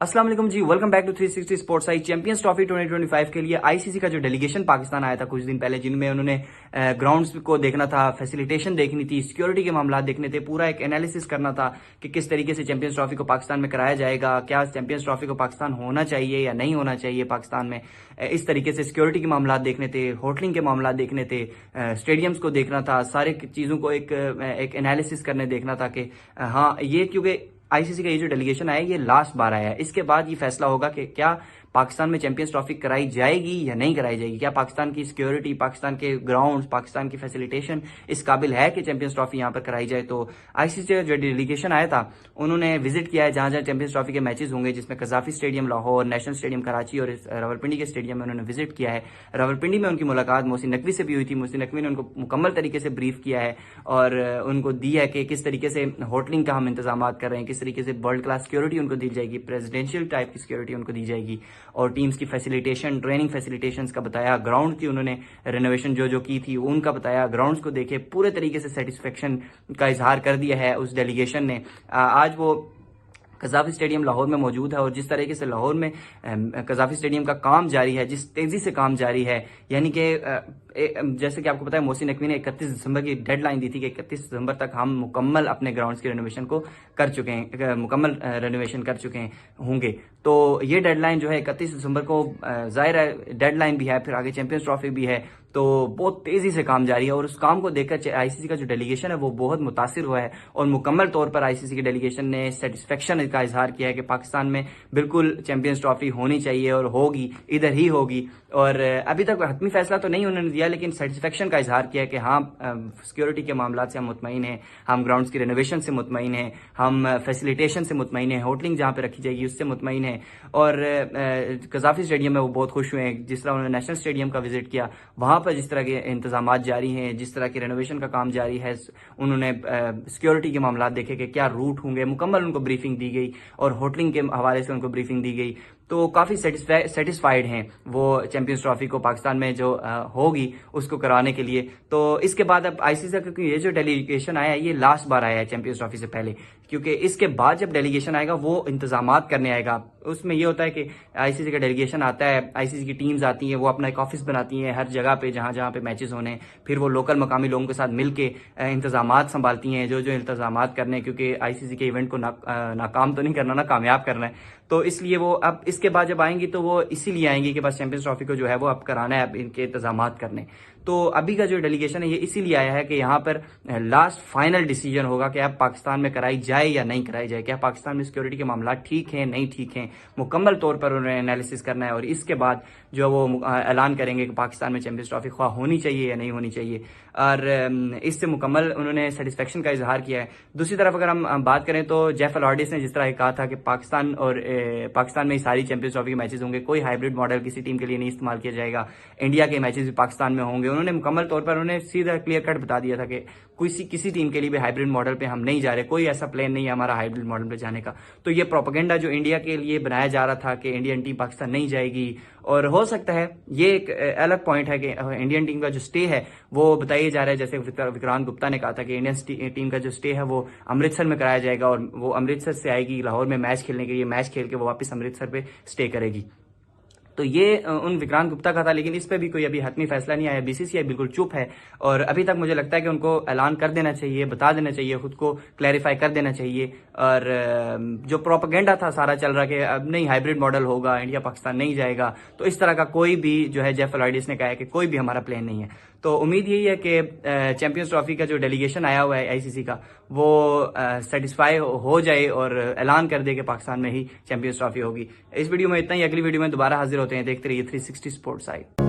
السلام علیکم جی، welcome back to 360 sports I Champions Trophy 2025 کے لیے آئی سی سی کا جو ڈیلیگیشن پاکستان آیا تھا کچھ دن پہلے، جن میں انہوں نے گراؤنڈز کو دیکھنا تھا، فیسیلیٹیشن دیکھنی تھی، سیکیورٹی کے معاملات دیکھنے تھے، پورا ایک انالیسس کرنا تھا کہ کس طریقے سے چیمپئنز ٹرافی کو پاکستان میں کرایا جائے گا، کیا چیمپئنز ٹرافی کو پاکستان ہونا چاہیے یا نہیں ہونا چاہیے پاکستان میں، اس طریقے سے سیکیورٹی کے معاملات دیکھنے تھے، ہوٹلنگ کے معاملات دیکھنے تھے، اسٹیڈیمز کو دیکھنا تھا، سارے چیزوں کو ایک انالیسس کرنے دیکھنا تھا کہ ہاں یہ کیونکہ آئی سی سی کا یہ جو ڈیلیگیشن آیا یہ لاسٹ بار آیا ہے، اس کے بعد یہ فیصلہ ہوگا کہ کیا پاکستان میں چیمپئنز ٹرافی کرائی جائے گی یا نہیں کرائی جائے گی، کیا پاکستان کی سیکیورٹی، پاکستان کے گراؤنڈز، پاکستان کی فیسیلیٹیشن اس قابل ہے کہ چیمپئنز ٹرافی یہاں پر کرائی جائے۔ تو آئی سی سی کا جو ڈیلیگیشن آیا تھا انہوں نے وزٹ کیا ہے جہاں جہاں چیمپئنز ٹرافی کے میچز ہوں گے، جس میں Gaddafi stadium Lahore, national stadium Karachi اور راولپنڈی کے اسٹیڈیم میں انہوں نے وزٹ کیا ہے۔ راولپنڈی میں ان کی ملاقات محسن نقوی سے بھی ہوئی تھی، محسن نقوی نے ان کو مکمل طریقے سے بریف کیا ہے اور ان کو دی ہے کہ کس طریقے سے ہوٹلنگ کا ہم انتظامات کر رہے ہیں، کس طریقے سے ورلڈ کلاس سیکیورٹی ان کو دی جائے گی، پریزیڈینشیل ٹائپ کی سیکیورٹی ان کو دی جائے گی، اور ٹیمز کی فیسیلیٹیشن، ٹریننگ فیسیلیٹیشنز کا بتایا، گراؤنڈ کی انہوں نے رینوویشن جو کی تھی ان کا بتایا، گراؤنڈز کو دیکھے، پورے طریقے سے سیٹسفیکشن کا اظہار کر دیا ہے اس ڈیلیگیشن نے۔ آج وہ قذافی اسٹیڈیم لاہور میں موجود ہے اور جس طریقے سے لاہور میں قذافی اسٹیڈیم کا کام جاری ہے، جس تیزی سے کام جاری ہے، یعنی کہ جیسے کہ آپ کو پتا ہے محسن نقوی نے 31 دسمبر کی ڈیڈ لائن دی تھی کہ 31 دسمبر تک ہم مکمل اپنے گراؤنڈز کی رینوویشن کو کر چکے ہیں، مکمل رینوویشن کر چکے ہوں گے۔ تو یہ ڈیڈ لائن جو ہے 31 دسمبر کو ظاہر ہے ڈیڈ لائن بھی ہے، پھر آگے چیمپئنز ٹرافی بھی ہے، تو بہت تیزی سے کام جاری ہے اور اس کام کو دیکھ کر آئی سی سی کا جو ڈیلیگیشن ہے وہ بہت متاثر ہوا ہے اور مکمل طور پر آئی سی سی کے ڈیلیگیشن نے سیٹسفیکشن کا اظہار کیا ہے کہ پاکستان میں بالکل چیمپئنز ٹرافی ہونی چاہیے اور ہوگی، ادھر ہی ہوگی۔ اور ابھی تک حتمی فیصلہ تو نہیں انہوں نے دیا، لیکن سیٹسفیکشن کا اظہار کیا ہے کہ ہاں سیکیورٹی کے معاملات سے ہم مطمئن ہیں، ہم گراؤنڈز کی رینوویشن سے مطمئن ہیں، ہم فیسیلیٹیشن سے مطمئن ہیں، ہوٹلنگ جہاں پہ رکھی جائے گی اس سے مطمئن ہیں۔ اور قذافی اسٹیڈیم میں وہ بہت خوش ہوئے ہیں، جس طرح انہوں نے نیشنل اسٹیڈیم کا وزٹ کیا، وہاں پر جس طرح کے انتظامات جاری ہیں، جس طرح کی رینوویشن کا کام جاری ہے، انہوں نے سیکیورٹی کے معاملات دیکھے کہ کیا روٹ ہوں گے، مکمل ان کو بریفنگ دی گئی اور ہوٹلنگ کے حوالے سے ان کو بریفنگ دی گئی، تو کافی سیٹسفائیڈ ہیں وہ چیمپئنز ٹرافی کو پاکستان میں جو ہوگی اس کو کرانے کے لیے۔ تو اس کے بعد اب آئی سی سی کا یہ جو ڈیلیگیشن آیا ہے یہ لاسٹ بار آیا ہے چیمپئنز ٹرافی سے پہلے، کیونکہ اس کے بعد جب ڈیلیگیشن آئے گا وہ انتظامات کرنے آئے گا۔ اس میں یہ ہوتا ہے کہ آئی سی سی کا ڈیلیگیشن آتا ہے، آئی سی سی کی ٹیمز آتی ہیں، وہ اپنا ایک آفس بناتی ہیں ہر جگہ پہ جہاں جہاں پہ میچز ہونے، پھر وہ لوکل مقامی لوگوں کے ساتھ مل کے انتظامات سنبھالتی ہیں، جو انتظامات کرنے، کیونکہ آئی سی سی کے ایونٹ کو ناکام تو نہیں کرنا نا، کامیاب کرنا ہے، تو اس لیے وہ اب اس کے بعد جب آئیں گی تو وہ اسی لیے آئیں گی کہ بس چیمپئنز ٹرافی کو جو ہے وہ اب کرانا ہے، اب ان کے انتظامات کرنے۔ تو ابھی کا جو ڈیلیگیشن ہے یہ اسی لیے آیا ہے کہ یہاں پر لاسٹ فائنل ڈیسیجن ہوگا کہ اب پاکستان میں کرائی جائے یا نہیں کرائی جائے، کیا پاکستان میں سیکیورٹی کے معاملات ٹھیک ہیں نہیں ٹھیک ہیں، مکمل طور پر انہوں نے انالیسس کرنا ہے اور اس کے بعد جو وہ اعلان کریں گے کہ پاکستان میں چیمپئنز ٹرافی خواہ ہونی چاہیے یا نہیں ہونی چاہیے، اور اس سے مکمل انہوں نے سیٹسفیکشن کا اظہار کیا ہے۔ دوسری طرف اگر ہم بات کریں تو جیف الارڈس نے جس طرح کہا تھا کہ پاکستان میں ساری چیمپئنز ٹرافی کے میچز ہوں گے، کوئی ہائبرڈ ماڈل کسی ٹیم کے لیے نہیں استعمال کیا جائے گا، انڈیا کے میچز بھی پاکستان میں ہوں گے۔ انہوں نے مکمل طور پر انہوں نے سیدھا کلیئر کٹ بتا دیا تھا کہ کسی ٹیم کے لیے بھی ہائبرڈ ماڈل پہ ہم نہیں جا رہے، کوئی ایسا پلان نہیں ہے ہمارا ہائبرڈ ماڈل پہ جانے کا۔ تو یہ پروپیگنڈا جو انڈیا کے لیے بنایا جا رہا تھا کہ انڈین ٹیم پاکستان نہیں جائے گی، اور ہو سکتا ہے یہ ایک الگ پوائنٹ ہے کہ انڈین ٹیم کا جو سٹے ہے وہ بتایا جا رہا ہے، جیسے وکرانت گپتا نے کہا تھا کہ انڈین ٹیم کا جو سٹے ہے وہ امرتسر میں کرایا جائے گا اور وہ امرتسر سے آئے گی لاہور میں میچ کھیلنے کے لیے، میچ کھیل کے وہ واپس امرتسر پہ سٹے کرے گی۔ تو یہ ان وکرانت گپتا کا تھا، لیکن اس پہ بھی کوئی ابھی حتمی فیصلہ نہیں آیا، بی سی سی آئی بالکل چپ ہے اور ابھی تک مجھے لگتا ہے کہ ان کو اعلان کر دینا چاہیے، بتا دینا چاہیے، خود کو کلیریفائی کر دینا چاہیے۔ اور جو پروپیگنڈا تھا سارا چل رہا کہ اب نہیں ہائبرڈ ماڈل ہوگا، انڈیا پاکستان نہیں جائے گا، تو اس طرح کا کوئی بھی جو ہے جیف الارڈس نے کہا ہے کہ کوئی بھی ہمارا پلان نہیں ہے۔ تو امید یہی ہے کہ چیمپئنز ٹرافی کا جو ڈیلیگیشن آیا ہوا ہے آئی سی سی کا وہ سیٹسفائی ہو جائے اور اعلان کر دے کہ پاکستان میں ہی چیمپئنز ٹرافی ہوگی۔ اس ویڈیو میں اتنا ہی، اگلی ویڈیو میں دوبارہ حاضر ہوتے ہیں، دیکھتے رہیے 360 اسپورٹس آئی۔